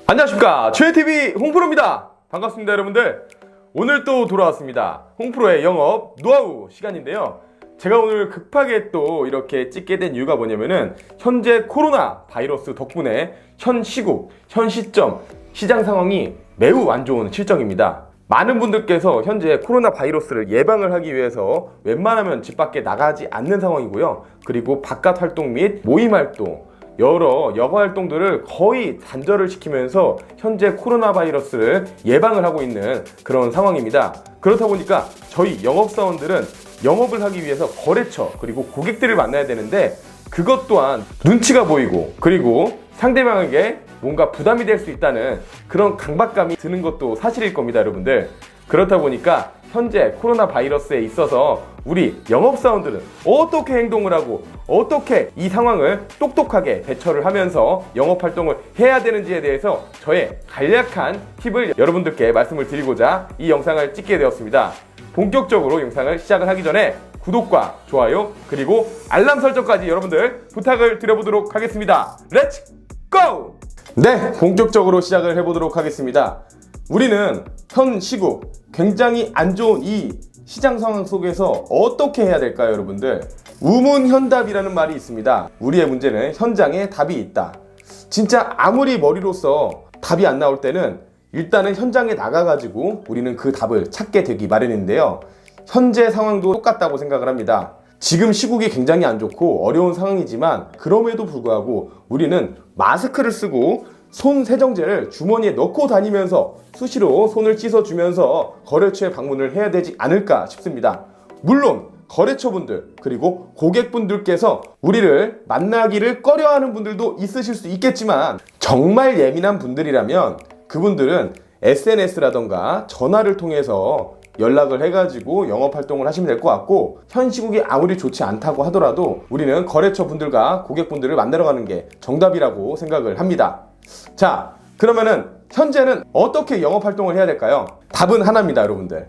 안녕하십니까, 최TV 홍프로입니다. 반갑습니다 여러분들. 오늘 또 돌아왔습니다. 홍프로의 영업 노하우 시간인데요, 제가 오늘 급하게 또 이렇게 찍게 된 이유가 뭐냐면은 현재 코로나 바이러스 덕분에 현 시국, 현 시점 시장 상황이 매우 안 좋은 실정입니다. 많은 분들께서 현재 코로나 바이러스를 예방을 하기 위해서 웬만하면 집 밖에 나가지 않는 상황이고요. 그리고 바깥 활동 및 모임 활동, 여러 여가 활동들을 거의 단절을 시키면서 현재 코로나 바이러스를 예방을 하고 있는 그런 상황입니다. 그렇다 보니까 저희 영업사원들은 영업을 하기 위해서 거래처 그리고 고객들을 만나야 되는데, 그것 또한 눈치가 보이고 그리고 상대방에게 뭔가 부담이 될 수 있다는 그런 강박감이 드는 것도 사실일 겁니다 여러분들. 그렇다 보니까 현재 코로나 바이러스에 있어서 우리 영업사원들은 어떻게 행동을 하고 어떻게 이 상황을 똑똑하게 대처를 하면서 영업활동을 해야 되는지에 대해서 저의 간략한 팁을 여러분들께 말씀을 드리고자 이 영상을 찍게 되었습니다. 본격적으로 영상을 시작을 하기 전에 구독과 좋아요 그리고 알람 설정까지 여러분들 부탁을 드려보도록 하겠습니다. 렛츠 고! 네, 본격적으로 시작을 해보도록 하겠습니다. 우리는 현 시국 굉장히 안 좋은 이 시장 상황 속에서 어떻게 해야 될까요 여러분들? 우문현답이라는 말이 있습니다. 우리의 문제는 현장에 답이 있다. 진짜 아무리 머리로서 답이 안 나올 때는 일단은 현장에 나가가지고 우리는 그 답을 찾게 되기 마련인데요, 현재 상황도 똑같다고 생각을 합니다. 지금 시국이 굉장히 안 좋고 어려운 상황이지만 그럼에도 불구하고 우리는 마스크를 쓰고 손 세정제를 주머니에 넣고 다니면서 수시로 손을 씻어주면서 거래처에 방문을 해야 되지 않을까 싶습니다. 물론 거래처분들 그리고 고객분들께서 우리를 만나기를 꺼려하는 분들도 있으실 수 있겠지만, 정말 예민한 분들이라면 그분들은 SNS라던가 전화를 통해서 연락을 해가지고 영업활동을 하시면 될 것 같고, 현 시국이 아무리 좋지 않다고 하더라도 우리는 거래처 분들과 고객분들을 만나러 가는 게 정답이라고 생각을 합니다. 자, 그러면은 현재는 어떻게 영업활동을 해야 될까요? 답은 하나입니다 여러분들.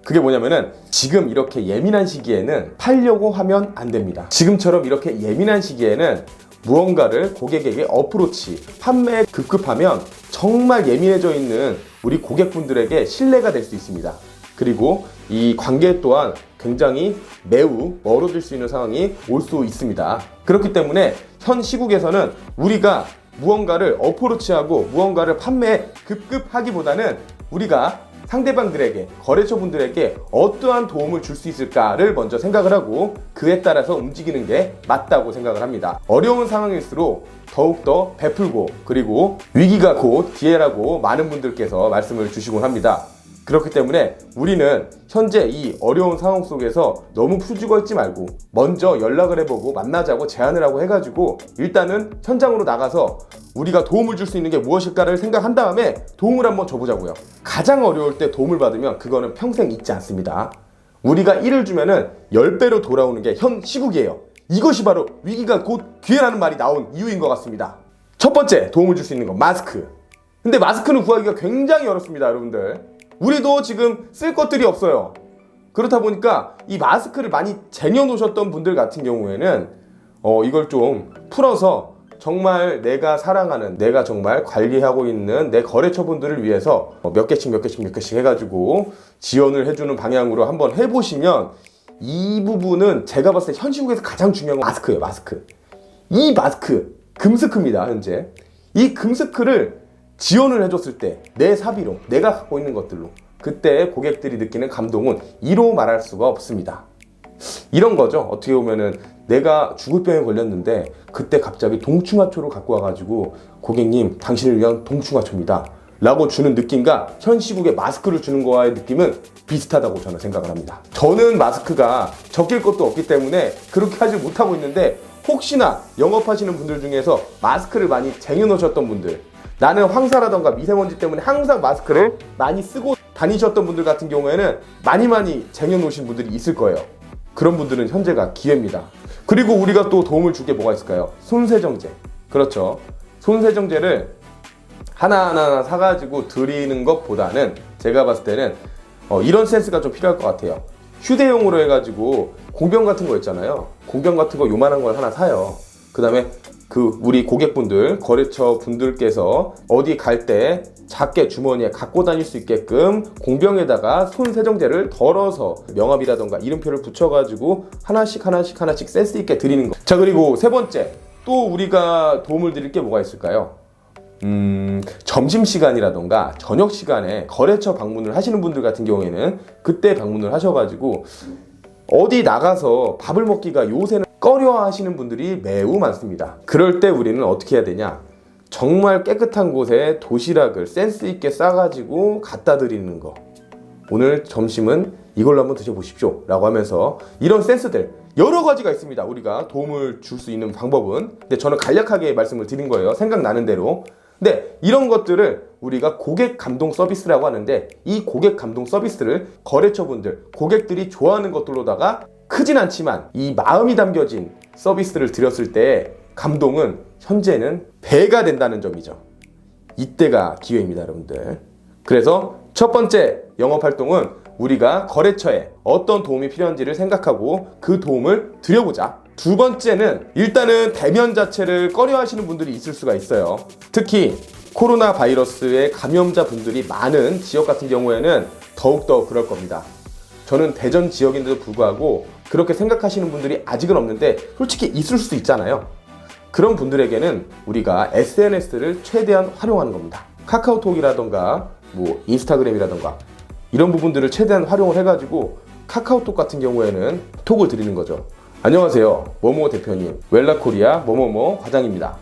그게 뭐냐면은 지금 이렇게 예민한 시기에는 팔려고 하면 안 됩니다. 지금처럼 이렇게 예민한 시기에는 무언가를 고객에게 어프로치, 판매에 급급하면 정말 예민해져 있는 우리 고객분들에게 신뢰가 될 수 있습니다. 그리고 이 관계 또한 굉장히 매우 멀어질 수 있는 상황이 올 수 있습니다. 그렇기 때문에 현 시국에서는 우리가 무언가를 어프로치하고 무언가를 판매에 급급하기보다는 우리가 상대방들에게, 거래처분들에게 어떠한 도움을 줄 수 있을까를 먼저 생각을 하고 그에 따라서 움직이는 게 맞다고 생각을 합니다. 어려운 상황일수록 더욱더 베풀고 그리고 위기가 곧 기회라고 많은 분들께서 말씀을 주시곤 합니다. 그렇기 때문에 우리는 현재 이 어려운 상황 속에서 너무 푸죽어 있지 말고 먼저 연락을 해보고 만나자고 제안을 하고 해가지고 일단은 현장으로 나가서 우리가 도움을 줄 수 있는 게 무엇일까를 생각한 다음에 도움을 한번 줘보자고요. 가장 어려울 때 도움을 받으면 그거는 평생 잊지 않습니다. 우리가 1을 주면은 10배로 돌아오는 게 현 시국이에요. 이것이 바로 위기가 곧 기회라는 말이 나온 이유인 것 같습니다. 첫 번째 도움을 줄 수 있는 건 마스크. 근데 마스크는 구하기가 굉장히 어렵습니다 여러분들. 우리도 지금 쓸 것들이 없어요. 그렇다 보니까 이 마스크를 많이 쟁여놓으셨던 분들 같은 경우에는 이걸 좀 풀어서 정말 내가 사랑하는, 내가 정말 관리하고 있는 내 거래처분들을 위해서 몇 개씩 해가지고 지원을 해주는 방향으로 한번 해보시면, 이 부분은 제가 봤을 때 현 시국에서 가장 중요한 건 마스크예요. 마스크. 이 마스크 금스크입니다 현재. 이 금스크를 지원을 해줬을 때 내 사비로, 내가 갖고 있는 것들로, 그때 고객들이 느끼는 감동은 이로 말할 수가 없습니다. 이런 거죠. 어떻게 보면은 내가 죽을 병에 걸렸는데 그때 갑자기 동충하초를 갖고 와가지고 고객님 당신을 위한 동충하초입니다 라고 주는 느낌과 현 시국에 마스크를 주는 거와의 느낌은 비슷하다고 저는 생각을 합니다. 저는 마스크가 적힐 것도 없기 때문에 그렇게 하지 못하고 있는데, 혹시나 영업하시는 분들 중에서 마스크를 많이 쟁여놓으셨던 분들, 나는 황사라던가 미세먼지 때문에 항상 마스크를 많이 쓰고 다니셨던 분들 같은 경우에는 많이 쟁여놓으신 분들이 있을 거예요. 그런 분들은 현재가 기회입니다. 그리고 우리가 또 도움을 줄 게 뭐가 있을까요? 손세정제. 그렇죠. 손세정제를 하나하나 사가지고 드리는 것보다는 제가 봤을 때는 이런 센스가 좀 필요할 것 같아요. 휴대용으로 해가지고 공병 같은 거 있잖아요. 공병 같은 거 요만한 걸 하나 사요. 그 다음에 우리 고객분들, 거래처 분들께서 어디 갈 때 작게 주머니에 갖고 다닐 수 있게끔 공병에다가 손세정제를 덜어서 명함이라던가 이름표를 붙여가지고 하나씩 센스 있게 드리는 거. 자, 그리고 세 번째, 또 우리가 도움을 드릴 게 뭐가 있을까요? 점심시간이라던가 저녁시간에 거래처 방문을 하시는 분들 같은 경우에는 그때 방문을 하셔가지고 어디 나가서 밥을 먹기가 요새는 꺼려 하시는 분들이 매우 많습니다. 그럴 때 우리는 어떻게 해야 되냐? 정말 깨끗한 곳에 도시락을 센스 있게 싸가지고 갖다 드리는 거. 오늘 점심은 이걸로 한번 드셔보십시오 라고 하면서 이런 센스들 여러 가지가 있습니다. 우리가 도움을 줄 수 있는 방법은. 근데 저는 간략하게 말씀을 드린 거예요. 생각나는 대로. 근데 이런 것들을 우리가 고객 감동 서비스라고 하는데, 이 고객 감동 서비스를 거래처분들, 고객들이 좋아하는 것들로다가 크진 않지만 이 마음이 담겨진 서비스를 드렸을 때 감동은 현재는 배가 된다는 점이죠. 이때가 기회입니다, 여러분들. 그래서 첫 번째 영업활동은 우리가 거래처에 어떤 도움이 필요한지를 생각하고 그 도움을 드려보자. 두 번째는 일단은 대면 자체를 꺼려 하시는 분들이 있을 수가 있어요. 특히 코로나 바이러스의 감염자 분들이 많은 지역 같은 경우에는 더욱더 그럴 겁니다. 저는 대전 지역인데도 불구하고 그렇게 생각하시는 분들이 아직은 없는데 솔직히 있을 수도 있잖아요. 그런 분들에게는 우리가 SNS를 최대한 활용하는 겁니다. 카카오톡이라던가 인스타그램이라던가 이런 부분들을 최대한 활용을 해가지고 카카오톡 같은 경우에는 톡을 드리는 거죠. 안녕하세요, 뭐뭐 대표님, 웰라코리아 뭐뭐뭐 과장입니다.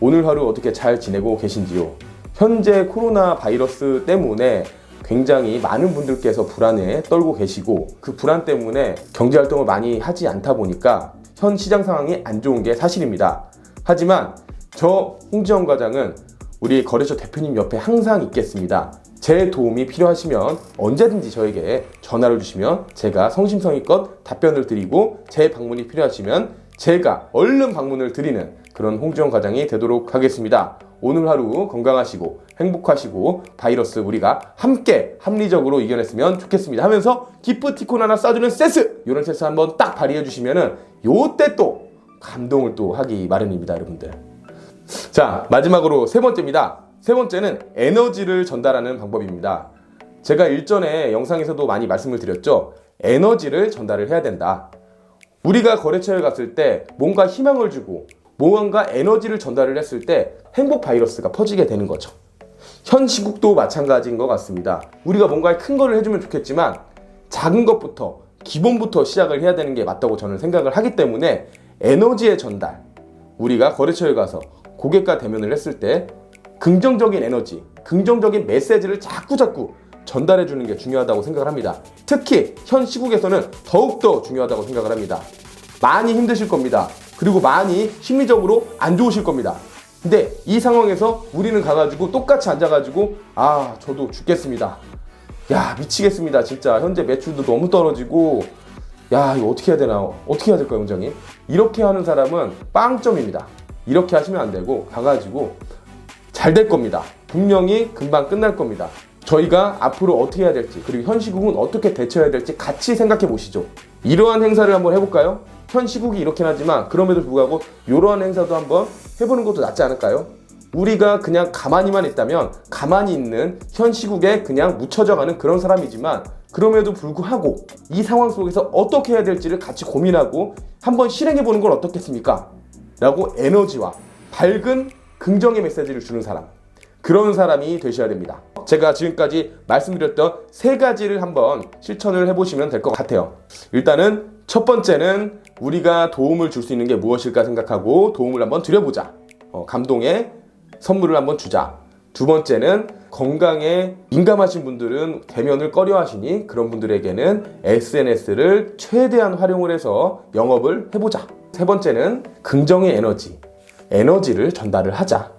오늘 하루 어떻게 잘 지내고 계신지요? 현재 코로나 바이러스 때문에 굉장히 많은 분들께서 불안에 떨고 계시고 그 불안 때문에 경제활동을 많이 하지 않다 보니까 현 시장 상황이 안 좋은 게 사실입니다. 하지만 저 홍지영 과장은 우리 거래처 대표님 옆에 항상 있겠습니다. 제 도움이 필요하시면 언제든지 저에게 전화를 주시면 제가 성심성의껏 답변을 드리고 제 방문이 필요하시면 제가 얼른 방문을 드리는 그런 홍지영 과장이 되도록 하겠습니다. 오늘 하루 건강하시고 행복하시고 바이러스 우리가 함께 합리적으로 이겨냈으면 좋겠습니다 하면서 기프티콘 하나 쏴주는 센스! 이런 센스 한번 딱 발휘해 주시면은 요때 또 감동을 또 하기 마련입니다, 여러분들. 자, 마지막으로 세 번째입니다. 세 번째는 에너지를 전달하는 방법입니다. 제가 일전에 영상에서도 많이 말씀을 드렸죠. 에너지를 전달을 해야 된다. 우리가 거래처에 갔을 때 뭔가 희망을 주고 뭔가 에너지를 전달을 했을 때 행복 바이러스가 퍼지게 되는 거죠. 현 시국도 마찬가지인 것 같습니다. 우리가 뭔가 큰 거를 해주면 좋겠지만 작은 것부터 기본부터 시작을 해야 되는 게 맞다고 저는 생각을 하기 때문에 에너지의 전달, 우리가 거래처에 가서 고객과 대면을 했을 때 긍정적인 에너지, 긍정적인 메시지를 자꾸 전달해 주는 게 중요하다고 생각을 합니다. 특히 현 시국에서는 더욱더 중요하다고 생각을 합니다. 많이 힘드실 겁니다. 그리고 많이 심리적으로 안 좋으실 겁니다. 근데 이 상황에서 우리는 가가지고 똑같이 앉아가지고 저도 죽겠습니다. 야, 미치겠습니다. 진짜 현재 매출도 너무 떨어지고 야, 이거 어떻게 해야 되나? 어떻게 해야 될까요, 원장님? 이렇게 하는 사람은 빵점입니다. 이렇게 하시면 안 되고 가가지고 잘 될 겁니다. 분명히 금방 끝날 겁니다. 저희가 앞으로 어떻게 해야 될지, 그리고 현 시국은 어떻게 대처해야 될지 같이 생각해 보시죠. 이러한 행사를 한번 해볼까요? 현 시국이 이렇긴 하지만 그럼에도 불구하고 이러한 행사도 한번 해보는 것도 낫지 않을까요? 우리가 그냥 가만히만 있다면 가만히 있는 현 시국에 그냥 묻혀져가는 그런 사람이지만 그럼에도 불구하고 이 상황 속에서 어떻게 해야 될지를 같이 고민하고 한번 실행해보는 건 어떻겠습니까? 라고 에너지와 밝은 긍정의 메시지를 주는 사람, 그런 사람이 되셔야 됩니다. 제가 지금까지 말씀드렸던 세 가지를 한번 실천을 해보시면 될 것 같아요. 일단은 첫 번째는 우리가 도움을 줄 수 있는 게 무엇일까 생각하고 도움을 한번 드려보자. 감동의 선물을 한번 주자. 두 번째는 건강에 민감하신 분들은 대면을 꺼려 하시니 그런 분들에게는 SNS를 최대한 활용을 해서 영업을 해보자. 세 번째는 긍정의 에너지를 전달을 하자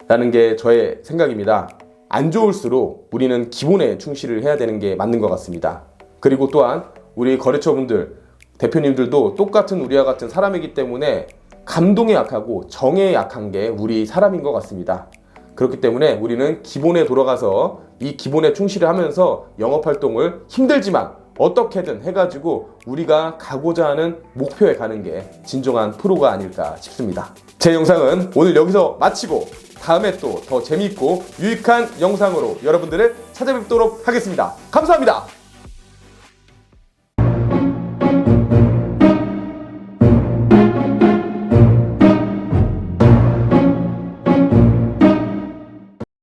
라는 게 저의 생각입니다. 안 좋을수록 우리는 기본에 충실을 해야 되는 게 맞는 것 같습니다. 그리고 또한 우리 거래처분들, 대표님들도 똑같은 우리와 같은 사람이기 때문에 감동에 약하고 정에 약한 게 우리 사람인 것 같습니다. 그렇기 때문에 우리는 기본에 돌아가서 이 기본에 충실을 하면서 영업활동을 힘들지만 어떻게든 해가지고 우리가 가고자 하는 목표에 가는 게 진정한 프로가 아닐까 싶습니다. 제 영상은 오늘 여기서 마치고 다음에 또 더 재미있고 유익한 영상으로 여러분들을 찾아뵙도록 하겠습니다. 감사합니다.